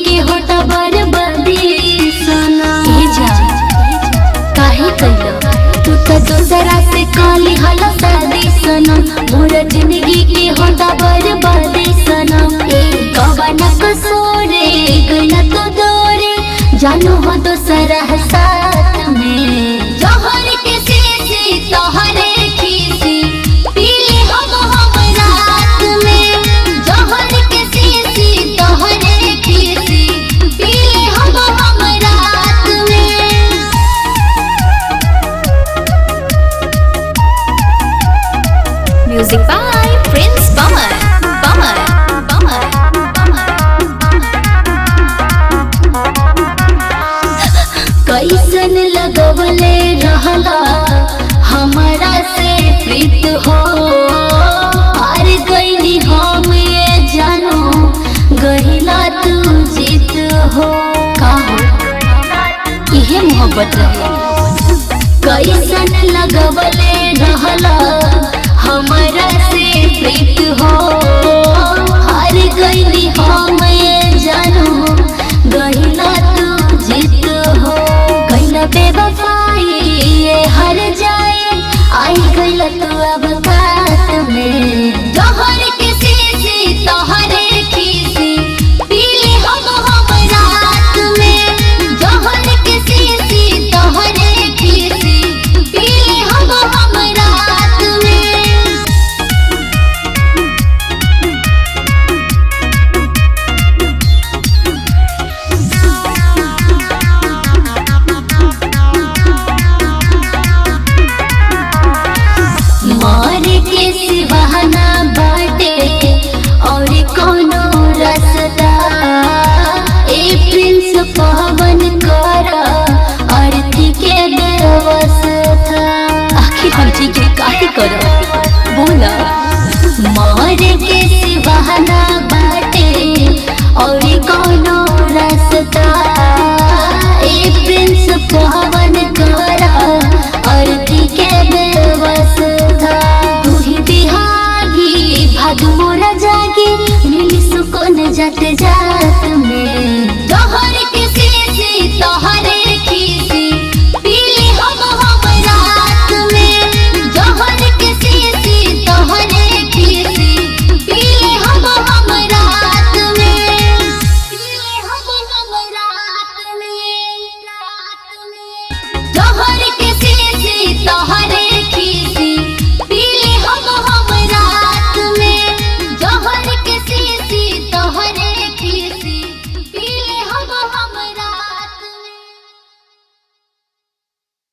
के होता बर्बादी सना जा काहे कइलो तू तो दूसरा से काली हला शादी सना मोर जिंदगी के होता बर्बादी सना कवन कसूरे गला तो दोरे जानू हो दूसरा साथ में जहर के शीशी तोहरे खीसी पीले हम रात में जहर के शीशी तोहरे खीसी पीले हम रात में। म्यूजिक बाय प्रिंस बमर बमर बमर कैसन लगवले रहला हमारा से प्रीत हो हार गईली हम ये जानो गहिला तू जीत हो का हो इहे मोहब्बत रहे कैसन लगवले रहला हमारा से प्रीत हो हार गईली हम ये जानो गहिला तू जीत हो बेवफाई ये हर जाए आई गइल तू अब बात में जहर के शीशी तोहरे खीसी पीले हम रात में जहर के शीशी तोहरे खीसी पीले हम रात में। मार के सिवाना बाटे और कोनो रसदा ए प्रिंस पवन करा आरती के व्यवस्था आखिर हम जी के काहे करो बोला मार के सिवाना बाटे और कोनो